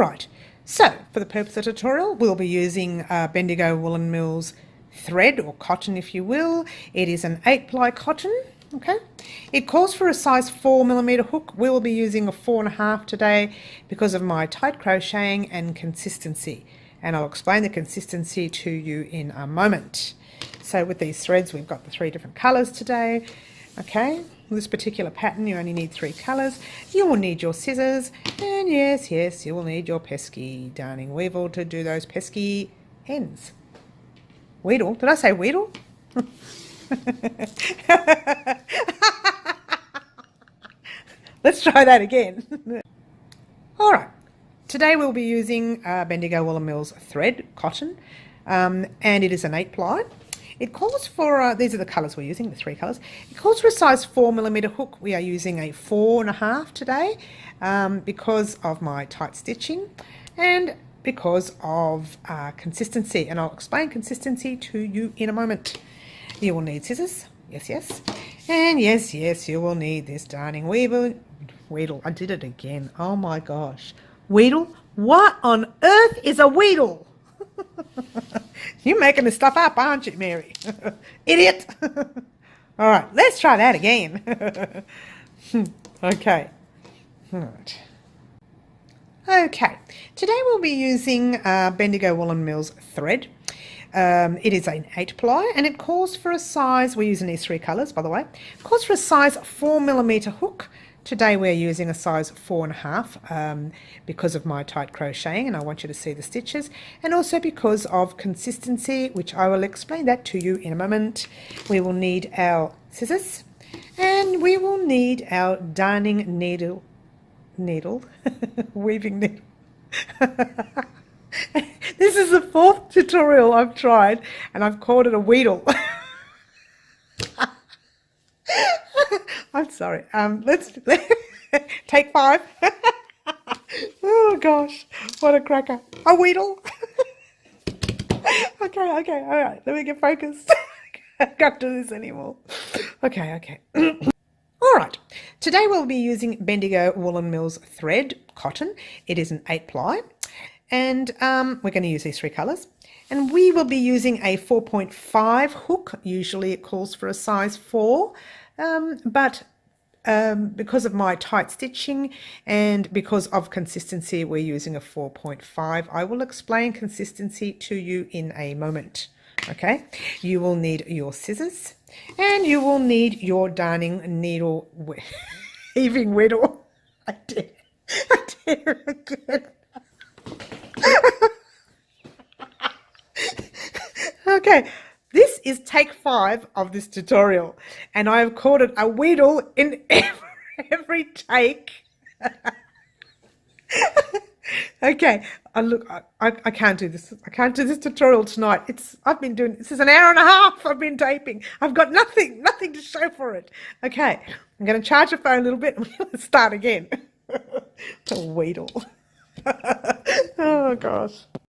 right, so for the purpose of the tutorial, we'll be using Bendigo Woolen Mills thread, or cotton if you will. It is an 8-ply cotton. Okay, it calls for a size 4mm hook. We will be using a 4.5 today because of my tight crocheting and consistency, and I'll explain the consistency to you in a moment. So with these threads, we've got the 3 different colours today. Okay, this particular pattern you only need 3 colours. You will need your scissors, and yes, you will need your pesky darning weevil to do those pesky ends. Weedle, did I say weedle? Let's try that again. All right, today we'll be using Bendigo Woolen Mills thread cotton, and it is an 8-ply. It calls for, these are the colours we're using, the 3 colours. It calls for a size 4mm hook. We are using a 4.5 today because of my tight stitching and because of consistency, and I'll explain consistency to you in a moment. You will need scissors, yes, and yes, you will need this darning weedle. I did it again. Oh my gosh, weedle. What on earth is a weedle? You're making this stuff up, aren't you, Mary? Idiot. All right, let's try that again. Okay. All right. Okay, today we'll be using Bendigo Woolen Mills thread. It is an 8-ply, and it calls for a size, we're using these 3 colours by the way, it calls for a size 4mm hook. Today we're using a size 4.5 because of my tight crocheting, and I want you to see the stitches, and also because of consistency, which I will explain that to you in a moment. We will need our scissors, and we will need our darning needle, weaving needle. This is the 4th tutorial I've tried, and I've called it a weedle. I'm sorry. Let's take 5. Oh gosh, what a cracker! A weedle. Okay. All right. Let me get focused. I can't do this anymore. Okay. All right. Today we'll be using Bendigo Woolen Mills thread cotton. It is an 8-ply. And we're going to use these 3 colours. And we will be using a 4.5 hook. Usually it calls for a size 4. But because of my tight stitching and because of consistency, we're using a 4.5. I will explain consistency to you in a moment. Okay. You will need your scissors. And you will need your darning needle weaving weedle. I did again. Okay, this is take 5 of this tutorial, and I have called it a weedle in every take. Okay, I can't do this. I can't do this tutorial tonight. I've been doing this is an hour and a half. I've been taping. I've got nothing to show for it. Okay, I'm going to charge the phone a little bit and we're going to start again. A weedle. Oh gosh.